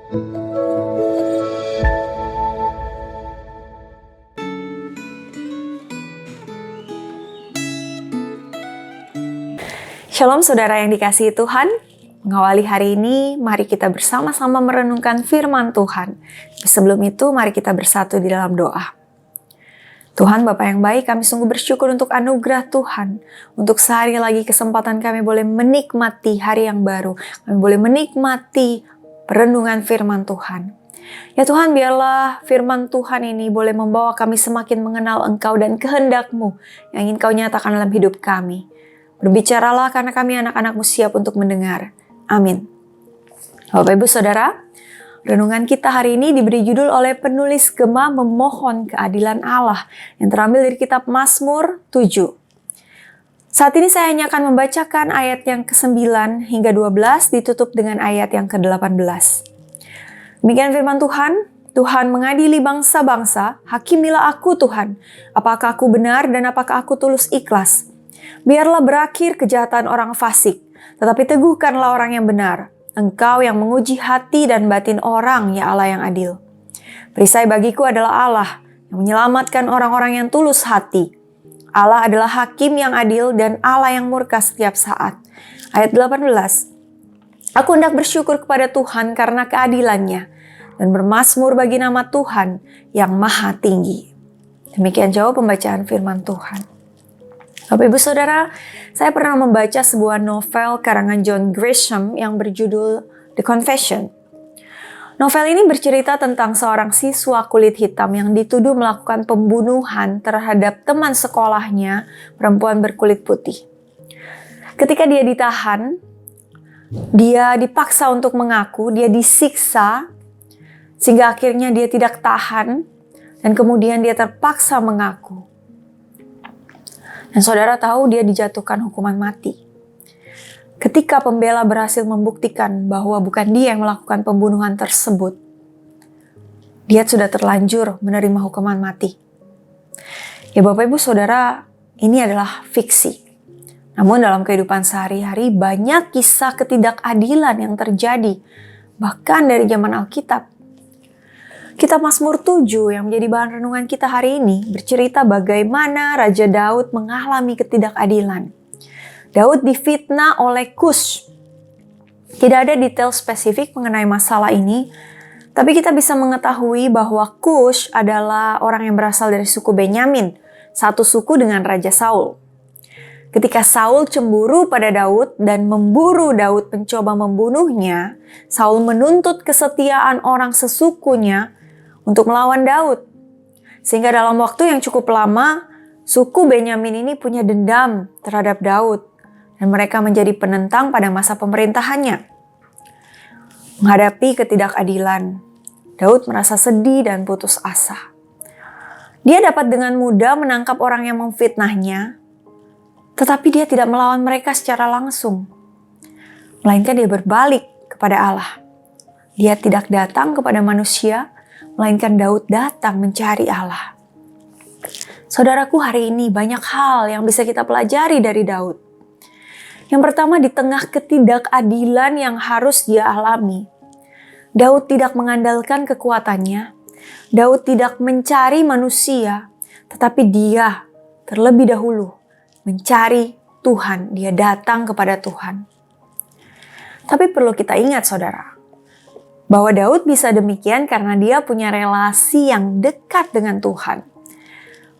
Shalom saudara yang dikasihi Tuhan. Mengawali hari ini, mari kita bersama-sama merenungkan firman Tuhan. Sebelum itu, mari kita bersatu di dalam doa. Tuhan Bapa yang baik, kami sungguh bersyukur untuk anugerah Tuhan. Untuk sehari lagi kesempatan kami boleh menikmati hari yang baru. Kami boleh menikmati perenungan firman Tuhan. Ya Tuhan, biarlah firman Tuhan ini boleh membawa kami semakin mengenal Engkau dan kehendak-Mu yang ingin Kau nyatakan dalam hidup kami. Berbicaralah karena kami anak-anak-Mu siap untuk mendengar. Amin. Bapak Ibu Saudara, renungan kita hari ini diberi judul oleh penulis Gema Memohon Keadilan Allah yang terambil dari kitab Mazmur 7. Saat ini saya hanya akan membacakan ayat yang ke-9 hingga 12 ditutup dengan ayat yang ke-18. Demikian firman Tuhan. Tuhan mengadili bangsa-bangsa, hakimilah aku Tuhan. Apakah aku benar dan apakah aku tulus ikhlas? Biarlah berakhir kejahatan orang fasik, tetapi teguhkanlah orang yang benar. Engkau yang menguji hati dan batin orang, ya Allah yang adil. Perisai bagiku adalah Allah yang menyelamatkan orang-orang yang tulus hati. Allah adalah hakim yang adil dan Allah yang murka setiap saat. Ayat 18. Aku hendak bersyukur kepada Tuhan karena keadilannya dan bermazmur bagi nama Tuhan yang maha tinggi. Demikian jauh pembacaan firman Tuhan. Bapak Ibu Saudara, saya pernah membaca sebuah novel karangan John Grisham yang berjudul The Confession. Novel ini bercerita tentang seorang siswa kulit hitam yang dituduh melakukan pembunuhan terhadap teman sekolahnya, perempuan berkulit putih. Ketika dia ditahan, dia dipaksa untuk mengaku, dia disiksa, sehingga akhirnya dia tidak tahan, dan kemudian dia terpaksa mengaku. Dan saudara tahu dia dijatuhkan hukuman mati. Ketika pembela berhasil membuktikan bahwa bukan dia yang melakukan pembunuhan tersebut, dia sudah terlanjur menerima hukuman mati. Ya Bapak Ibu Saudara, ini adalah fiksi. Namun dalam kehidupan sehari-hari banyak kisah ketidakadilan yang terjadi, bahkan dari zaman Alkitab. Kitab Mazmur 7 yang menjadi bahan renungan kita hari ini bercerita bagaimana Raja Daud mengalami ketidakadilan. Daud difitnah oleh Kush. Tidak ada detail spesifik mengenai masalah ini, tapi kita bisa mengetahui bahwa Kush adalah orang yang berasal dari suku Benyamin, satu suku dengan Raja Saul. Ketika Saul cemburu pada Daud dan memburu Daud mencoba membunuhnya, Saul menuntut kesetiaan orang sesukunya untuk melawan Daud. Sehingga dalam waktu yang cukup lama, suku Benyamin ini punya dendam terhadap Daud. Dan mereka menjadi penentang pada masa pemerintahannya. Menghadapi ketidakadilan, Daud merasa sedih dan putus asa. Dia dapat dengan mudah menangkap orang yang memfitnahnya, tetapi dia tidak melawan mereka secara langsung. Melainkan dia berbalik kepada Allah. Dia tidak datang kepada manusia, melainkan Daud datang mencari Allah. Saudaraku, hari ini banyak hal yang bisa kita pelajari dari Daud. Yang pertama, di tengah ketidakadilan yang harus dia alami, Daud tidak mengandalkan kekuatannya. Daud tidak mencari manusia, tetapi dia terlebih dahulu mencari Tuhan. Dia datang kepada Tuhan. Tapi perlu kita ingat saudara, bahwa Daud bisa demikian karena dia punya relasi yang dekat dengan Tuhan.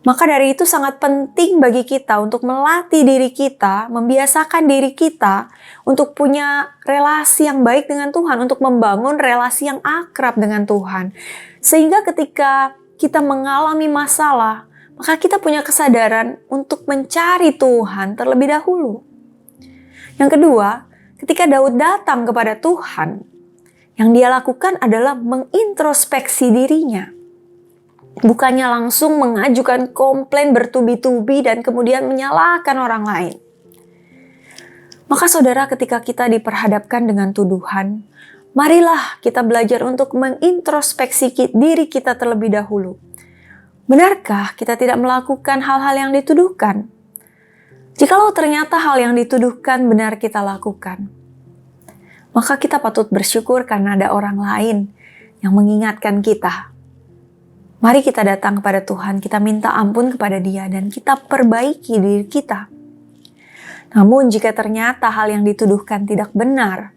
Maka dari itu sangat penting bagi kita untuk melatih diri kita, membiasakan diri kita untuk punya relasi yang baik dengan Tuhan, untuk membangun relasi yang akrab dengan Tuhan. Sehingga ketika kita mengalami masalah, maka kita punya kesadaran untuk mencari Tuhan terlebih dahulu. Yang kedua, ketika Daud datang kepada Tuhan, yang dia lakukan adalah mengintrospeksi dirinya. Bukannya langsung mengajukan komplain bertubi-tubi dan kemudian menyalahkan orang lain. Maka saudara, ketika kita diperhadapkan dengan tuduhan, marilah kita belajar untuk mengintrospeksi diri kita terlebih dahulu. Benarkah kita tidak melakukan hal-hal yang dituduhkan? Jikalau ternyata hal yang dituduhkan benar kita lakukan, maka kita patut bersyukur karena ada orang lain yang mengingatkan kita. Mari kita datang kepada Tuhan, kita minta ampun kepada Dia, dan kita perbaiki diri kita. Namun jika ternyata hal yang dituduhkan tidak benar,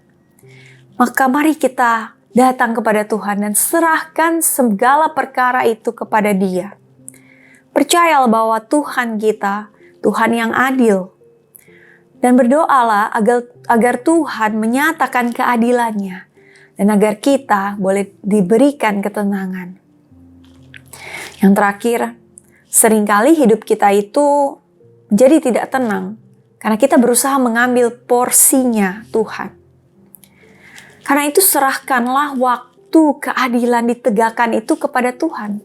maka mari kita datang kepada Tuhan dan serahkan segala perkara itu kepada Dia. Percayalah bahwa Tuhan kita, Tuhan yang adil. Dan berdoalah agar Tuhan menyatakan keadilannya dan agar kita boleh diberikan ketenangan. Yang terakhir, seringkali hidup kita itu menjadi tidak tenang karena kita berusaha mengambil porsinya Tuhan. Karena itu serahkanlah waktu keadilan ditegakkan itu kepada Tuhan.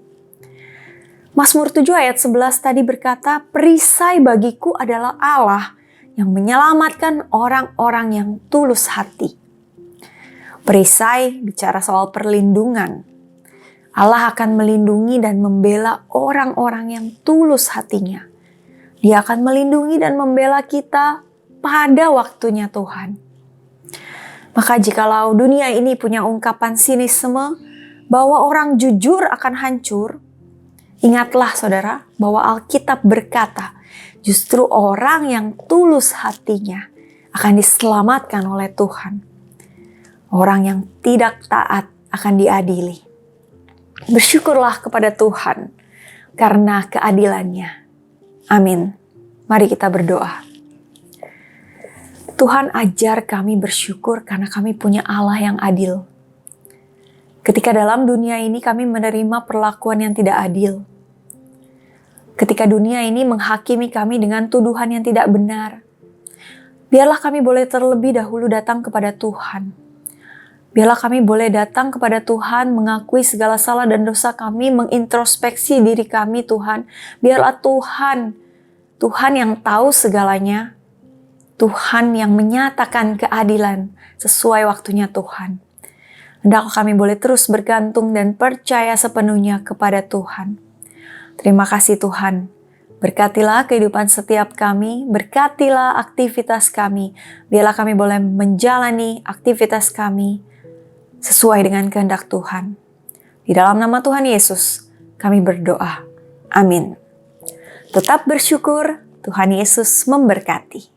Mazmur 7 ayat 11 tadi berkata, "Perisai bagiku adalah Allah yang menyelamatkan orang-orang yang tulus hati." Perisai bicara soal perlindungan. Allah akan melindungi dan membela orang-orang yang tulus hatinya. Dia akan melindungi dan membela kita pada waktunya Tuhan. Maka jikalau dunia ini punya ungkapan sinisme bahwa orang jujur akan hancur, ingatlah saudara bahwa Alkitab berkata, justru orang yang tulus hatinya akan diselamatkan oleh Tuhan. Orang yang tidak taat akan diadili. Bersyukurlah kepada Tuhan karena keadilannya. Amin. Mari kita berdoa. Tuhan, ajar kami bersyukur karena kami punya Allah yang adil. Ketika dalam dunia ini kami menerima perlakuan yang tidak adil. Ketika dunia ini menghakimi kami dengan tuduhan yang tidak benar, biarlah kami boleh terlebih dahulu datang kepada Tuhan. Biarlah kami boleh datang kepada Tuhan, mengakui segala salah dan dosa kami, mengintrospeksi diri kami Tuhan. Biarlah Tuhan yang tahu segalanya, Tuhan yang menyatakan keadilan sesuai waktunya Tuhan. Hendaklah kami boleh terus bergantung dan percaya sepenuhnya kepada Tuhan. Terima kasih Tuhan. Berkatilah kehidupan setiap kami, berkatilah aktivitas kami. Biarlah kami boleh menjalani aktivitas kami sesuai dengan kehendak Tuhan. Di dalam nama Tuhan Yesus, kami berdoa. Amin. Tetap bersyukur, Tuhan Yesus memberkati.